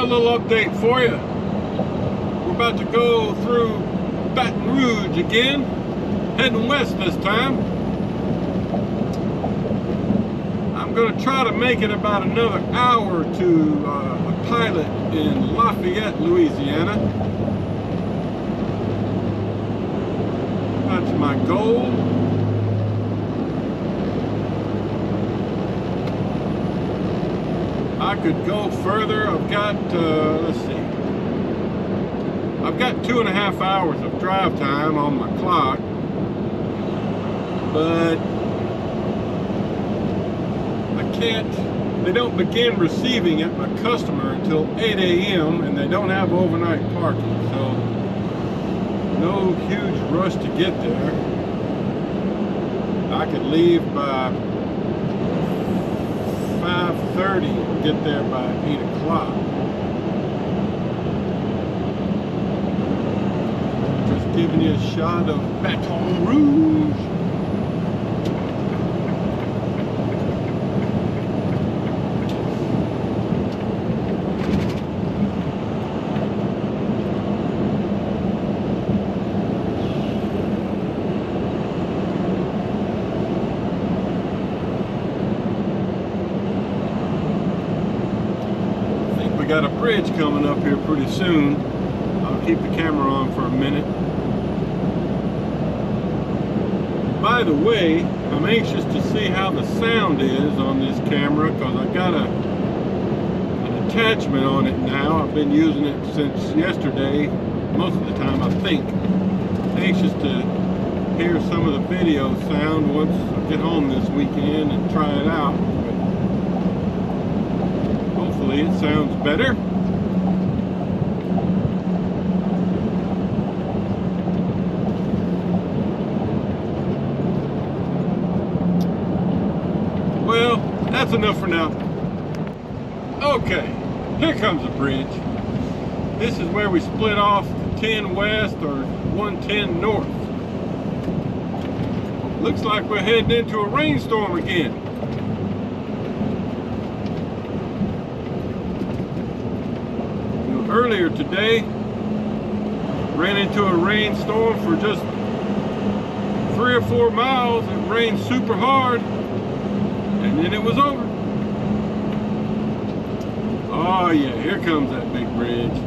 a little update for you. We're about to go through Baton Rouge again, heading west this time. I'm going to try to make it about another hour to a pilot in Lafayette, Louisiana. That's my goal. I could go further. I've got, let's see, I've got 2.5 hours of drive time on my clock, but I can't, they don't begin receiving at my customer until 8 a.m. and they don't have overnight parking, so no huge rush to get there. I could leave by 5:30 and get there by 8 o'clock. Just giving you a shot of Baton Rouge. We got a bridge coming up here pretty soon. I'll keep the camera on for a minute. By the way, I'm anxious to see how the sound is on this camera because I got an attachment on it now. I've been using it since yesterday, most of the time I think. Anxious to hear some of the video sound once I get home this weekend and try it out. Hopefully it sounds better. Well, that's enough for now. Okay, here comes the bridge. This is where we split off 10 west or 110 north. Looks like we're heading into a rainstorm again. Earlier today, ran into a rainstorm for just 3 or 4 miles. It rained super hard, and then it was over. Oh yeah, here comes that big bridge.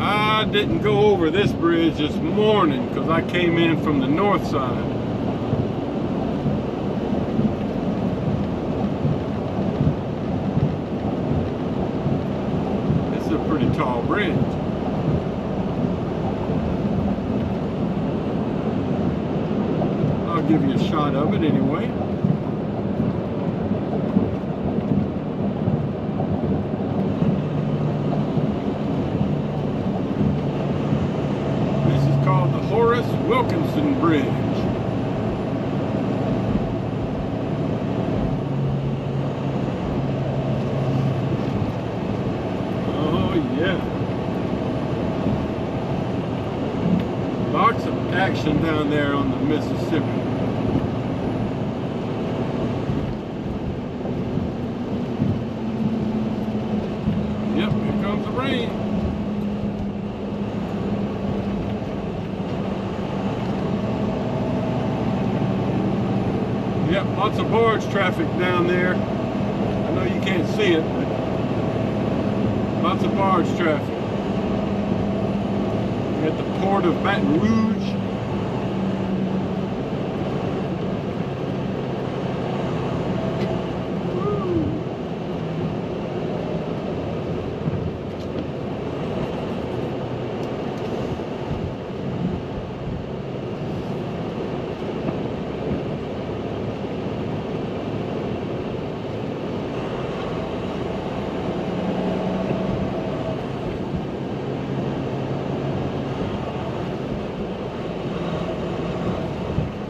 I didn't go over this bridge this morning because I came in from the north side. Pretty tall bridge. I'll give you a shot of it anyway. This is called the Horace Wilkinson Bridge. Yeah. Lots of action down there on the Mississippi. Yep, here comes the rain. Yep, lots of barge traffic down there. I know you can't see it, but lots of barge traffic. At the port of Baton Rouge.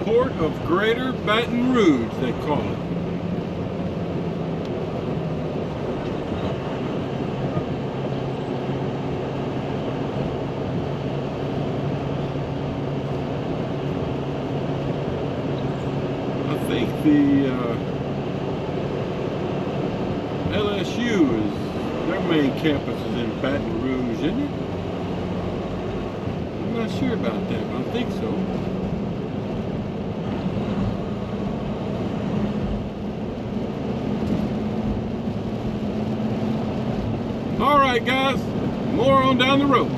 Port of Greater Baton Rouge, they call it. I think the LSU is main campus is in Baton Rouge, isn't it? I'm not sure about that, but I think so. Alright guys, more on down the road.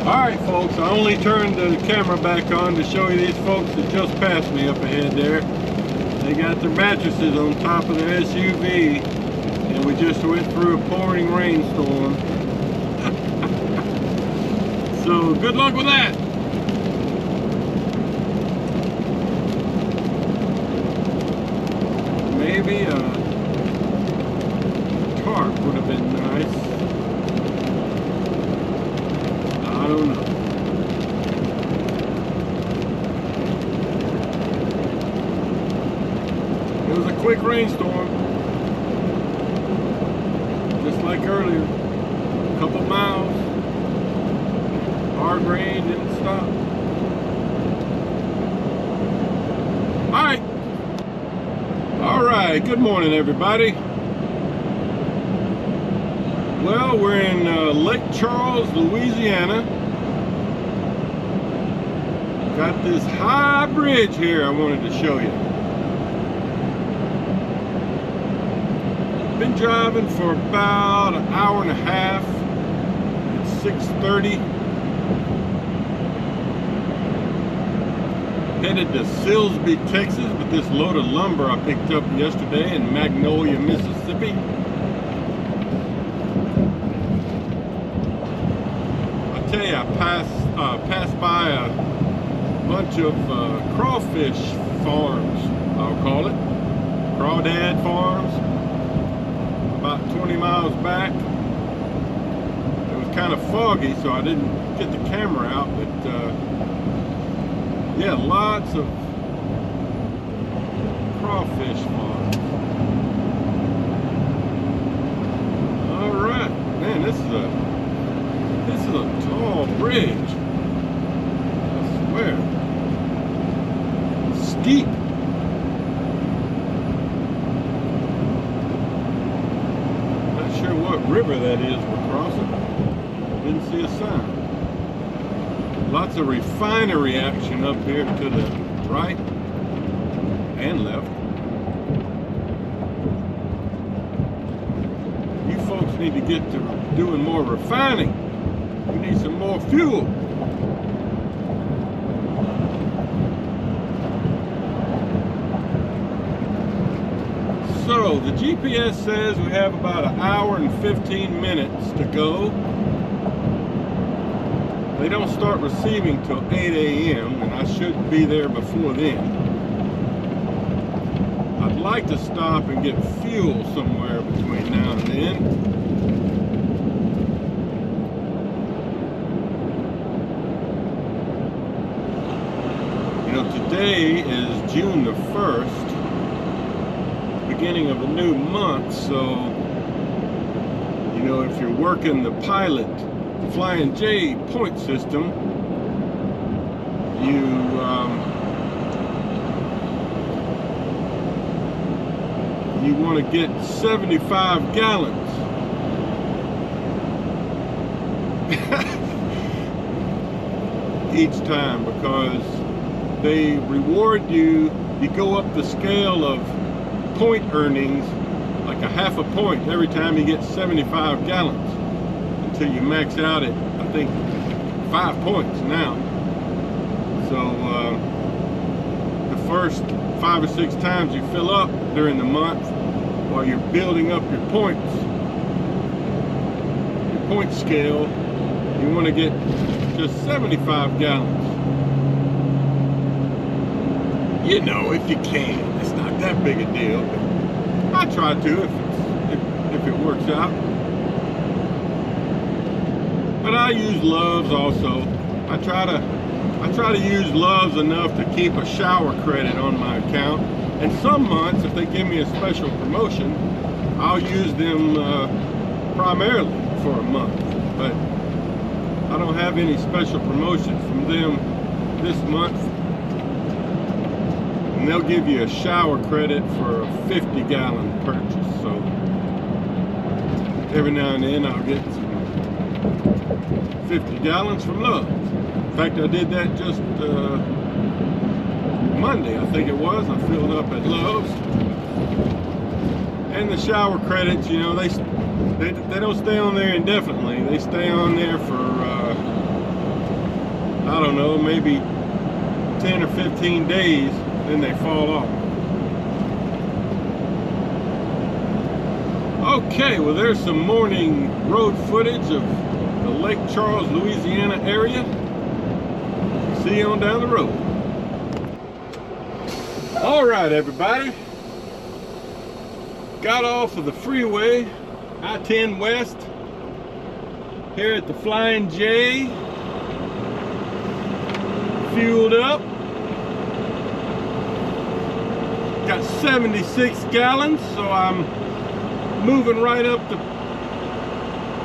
Alright folks, I only turned the camera back on to show you these folks that just passed me up ahead there. They got their mattresses on top of their SUV, and we just went through a pouring rainstorm. So good luck with that. Maybe a tarp would have been nice. I don't know. It was a quick rainstorm, just like earlier. A couple miles. Hard rain, didn't stop. Alright, good morning everybody. Well, we're in Lake Charles, Louisiana. Got this high bridge here I wanted to show you. Been driving for about an hour and a half. It's 6:30. Headed to Silsbee, Texas with this load of lumber I picked up yesterday in Magnolia, Mississippi. I tell you, I passed by a bunch of crawfish farms, I'll call it. Crawdad farms. About 20 miles back. It was kind of foggy, so I didn't get the camera out, but yeah, lots of crawfish farms. All right, man, this is a tall bridge. I swear, it's steep. Not sure what river that is we're crossing. Didn't see a sign. Lots of refinery action up here to the right and left. You folks need to get to doing more refining. We need some more fuel. So the GPS says we have about an hour and 15 minutes to go. They don't start receiving till 8 a.m. and I should be there before then. I'd like to stop and get fuel somewhere between now and then. You know, today is June the 1st, beginning of a new month, so, you know, if you're working the pilot Flying J point system, you want to get 75 gallons. Each time, because they reward you. You go up the scale of point earnings like a half a point every time you get 75 gallons. Until you max out at, I think, 5 points now. So the first 5 or 6 times you fill up during the month, while you're building up your points, your point scale, you want to get just 75 gallons. You know, if you can. It's not that big a deal, but I try to if it works out. But I use Loves also. I try to use Loves enough to keep a shower credit on my account. And some months, if they give me a special promotion, I'll use them primarily for a month. But I don't have any special promotions from them this month. And they'll give you a shower credit for a 50-gallon purchase. So every now and then I'll get some 50 gallons from Love's. In fact, I did that just Monday, I think it was. I filled up at Love's. And the shower credits, you know, they don't stay on there indefinitely. They stay on there for I don't know, maybe 10 or 15 days, then they fall off. Okay, well, there's some morning road footage of the Lake Charles, Louisiana area. See you on down the road. All right, everybody. Got off of the freeway, I-10 West, here at the Flying J. Fueled up. Got 76 gallons, so I'm moving right up the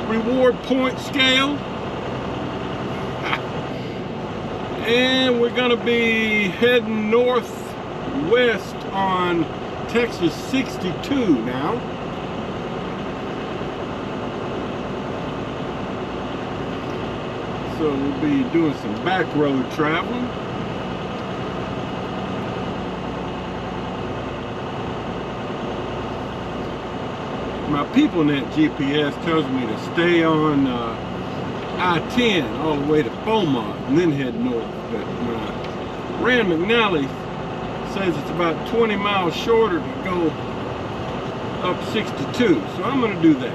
reward point scale. And we're gonna be heading northwest on Texas 62 now. So we'll be doing some back road traveling. My PeopleNet GPS tells me to stay on I-10 all the way to Beaumont and then head north. But my Rand McNally says it's about 20 miles shorter to go up 62. So I'm going to do that.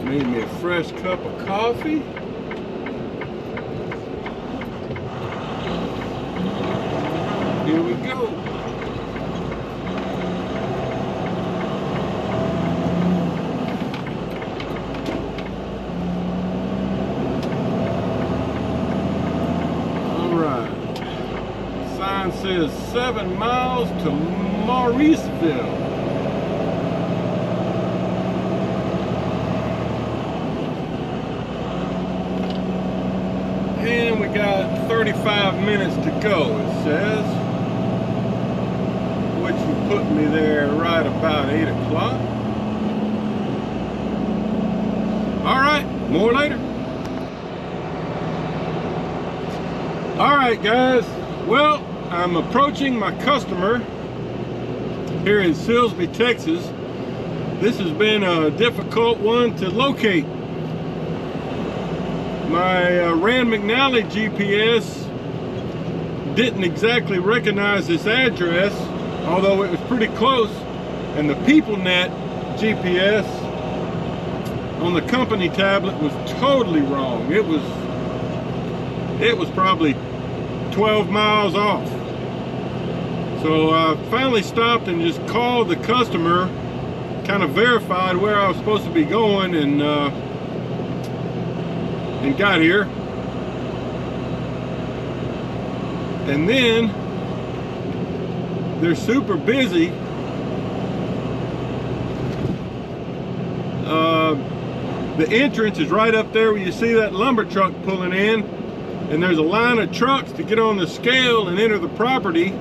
Made me a fresh cup of coffee. Here we go. All right. Sign says 7 miles to Mauriceville. And we got 35 minutes to go, it says, which will put me there right about 8 o'clock. All right, more later. All right, guys. Well, I'm approaching my customer here in Silsbee, Texas. This has been a difficult one to locate. My Rand McNally GPS didn't exactly recognize this address, although it was pretty close, and the PeopleNet GPS on the company tablet was totally wrong. It was probably 12 miles off. So I finally stopped and just called the customer, kind of verified where I was supposed to be going, and got here. And then they're super busy. The entrance is right up there where you see that lumber truck pulling in, and there's a line of trucks to get on the scale and enter the property.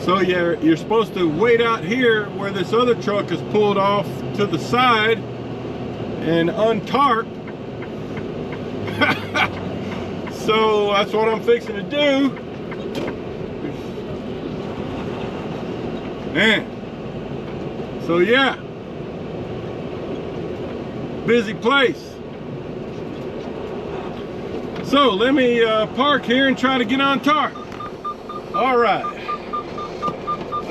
So you're supposed to wait out here where this other truck is pulled off to the side and untarp. So that's what I'm fixing to do. Man. So yeah. Busy place. So let me park here and try to get on tarp. All right.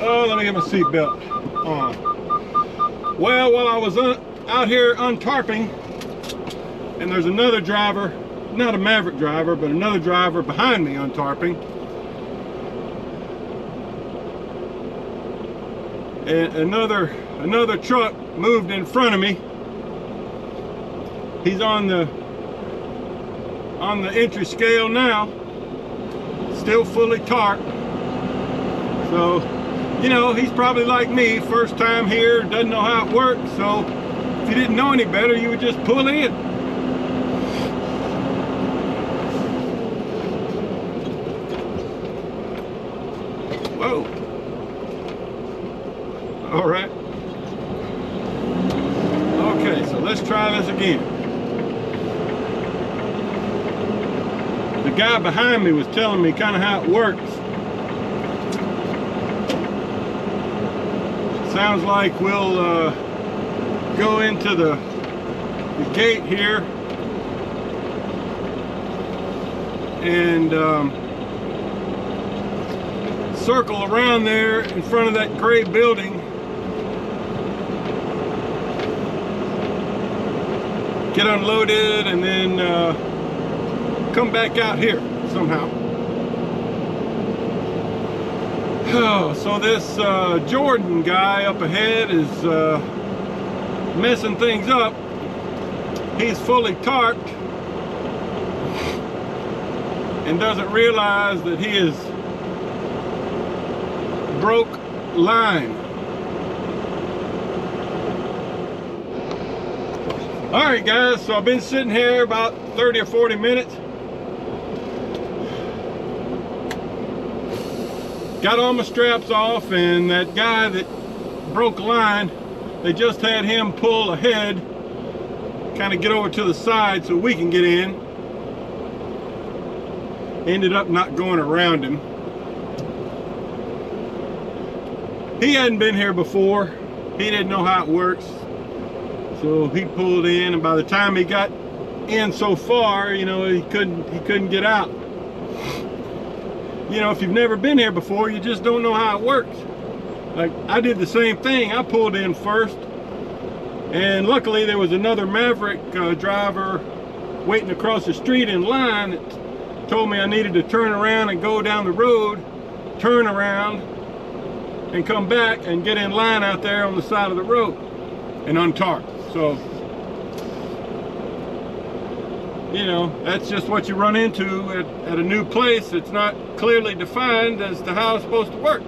Oh, let me get my seatbelt on. Well, while I was out here untarping, and there's another driver, not a Maverick driver, but another driver behind me untarping. And another truck moved in front of me. He's on the entry scale now, still fully tarped. So, you know, he's probably like me, first time here, doesn't know how it works. So if you didn't know any better, you would just pull in. All right. Okay, so let's try this again. The guy behind me was telling me kind of how it works. Sounds like we'll go into the gate here and circle around there in front of that gray building, get unloaded, and then come back out here somehow. Oh, so this Jordan guy up ahead is messing things up. He's fully tarped and doesn't realize that he is broke line. All right, guys, so I've been sitting here about 30 or 40 minutes. Got all my straps off, and that guy that broke line, they just had him pull ahead, kind of get over to the side so we can get in. Ended up not going around him. He hadn't been here before. He didn't know how it works. So he pulled in, and by the time he got in so far, you know, he couldn't get out. You know, if you've never been here before, you just don't know how it works. Like, I did the same thing. I pulled in first, and luckily there was another Maverick driver waiting across the street in line that told me I needed to turn around and go down the road, turn around, and come back and get in line out there on the side of the road and untarp. So, you know, that's just what you run into at a new place. It's not clearly defined as to how it's supposed to work.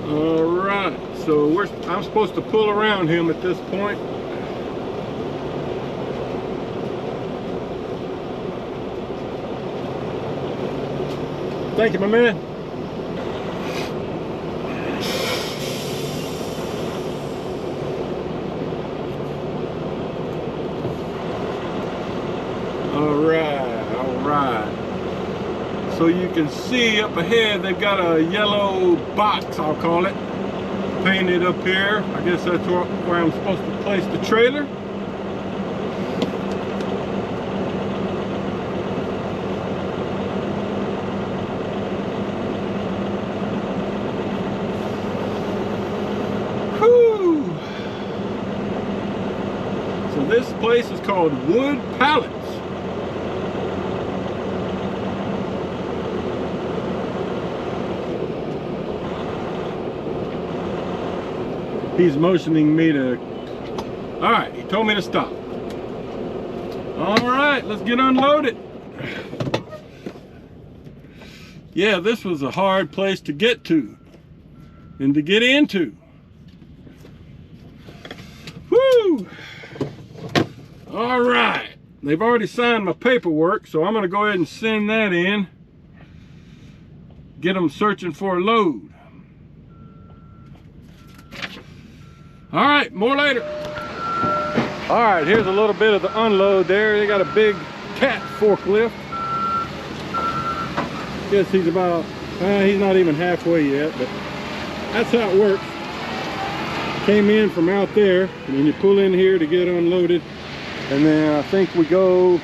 All right, so I'm supposed to pull around him at this point. Thank you, my man. All right. So you can see up ahead, they've got a yellow box, I'll call it, painted up here. I guess that's where I'm supposed to place the trailer. This place is called Wood Pallets. He's motioning me to... All right, he told me to stop. All right, let's get unloaded. Yeah, this was a hard place to get to and to get into. Woo! All right, they've already signed my paperwork, so I'm gonna go ahead and send that in. Get them searching for a load. All right, more later. All right, here's a little bit of the unload there. They got a big cat forklift. Guess he's about, he's not even halfway yet, but that's how it works. Came in from out there, and then you pull in here to get unloaded. And then I think we go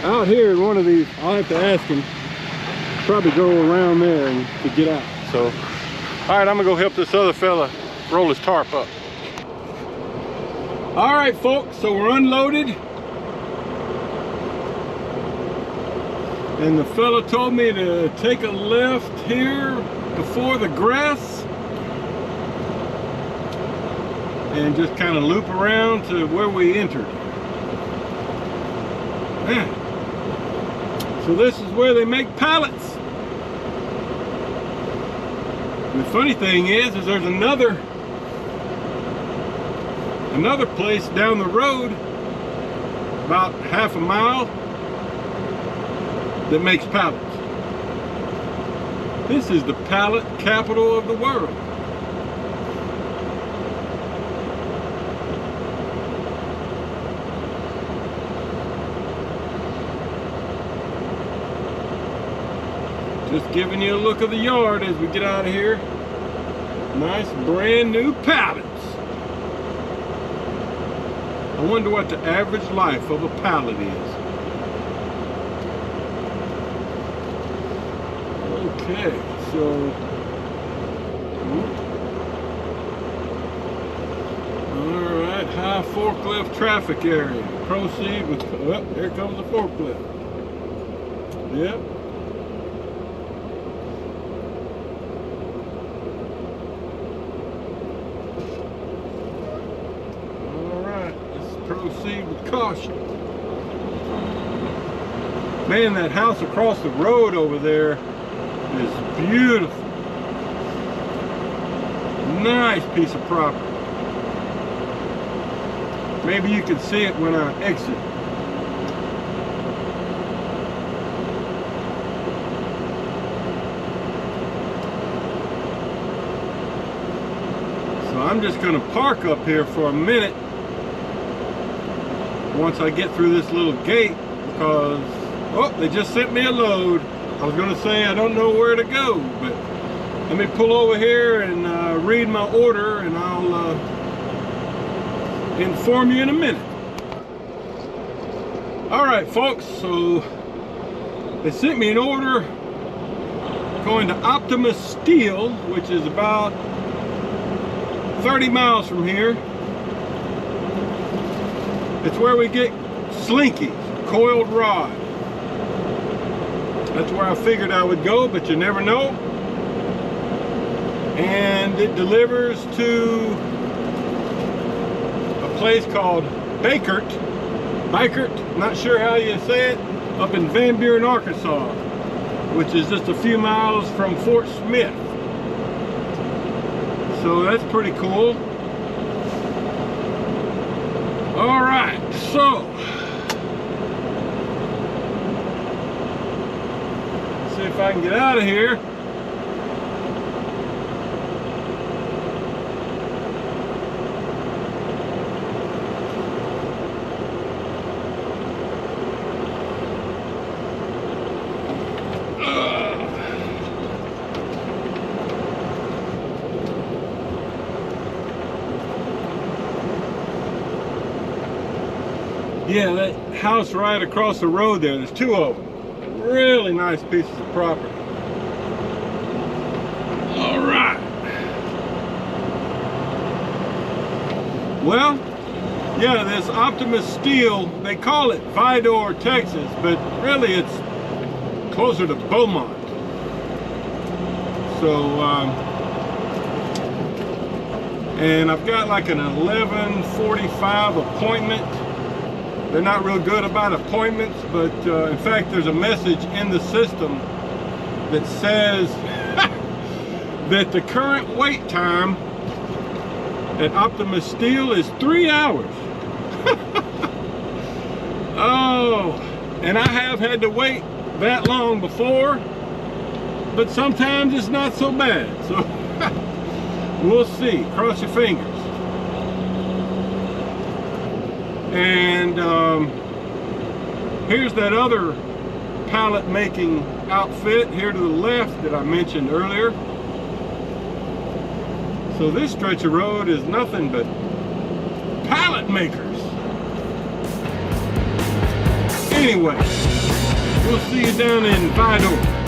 out here in one of these. I'll have to ask him. Probably go around there and to get out. So, all right, I'm gonna go help this other fella roll his tarp up. All right, folks, so we're unloaded. And the fella told me to take a left here before the grass and just kind of loop around to where we entered. So this is where they make pallets. And the funny thing is there's another place down the road, about half a mile, that makes pallets. This is the pallet capital of the world. Just giving you a look of the yard as we get out of here. Nice brand new pallets. I wonder what the average life of a pallet is. Okay, so all right, high forklift traffic area. Proceed with, oh, here comes the forklift. Yep. Proceed with caution. Man, that house across the road over there is beautiful. Nice piece of property. Maybe you can see it when I exit. So I'm just going to park up here for a minute once I get through this little gate, because oh, they just sent me a load. I was going to say I don't know where to go, but let me pull over here and read my order, and I'll inform you in a minute. All right, folks, so they sent me an order going to Optimus Steel, which is about 30 miles from here. It's where we get slinkies, coiled rod. That's where I figured I would go, but you never know. And it delivers to a place called Bakert, not sure how you say it, up in Van Buren, Arkansas, which is just a few miles from Fort Smith. So that's pretty cool. All right, so let's see if I can get out of here. Yeah, that house right across the road there's two of them. Really nice pieces of property. All right. Well, yeah, this Optimus Steel, they call it Vidor, Texas, but really it's closer to Beaumont. So, and I've got like an 11:45 appointment. They're not real good about appointments, but in fact, there's a message in the system that says that the current wait time at Optimus Steel is 3 hours. Oh, and I have had to wait that long before, but sometimes it's not so bad. So we'll see. Cross your fingers. And here's that other pallet making outfit here to the left that I mentioned earlier. So this stretch of road is nothing but pallet makers. Anyway, we'll see you down in Vidor.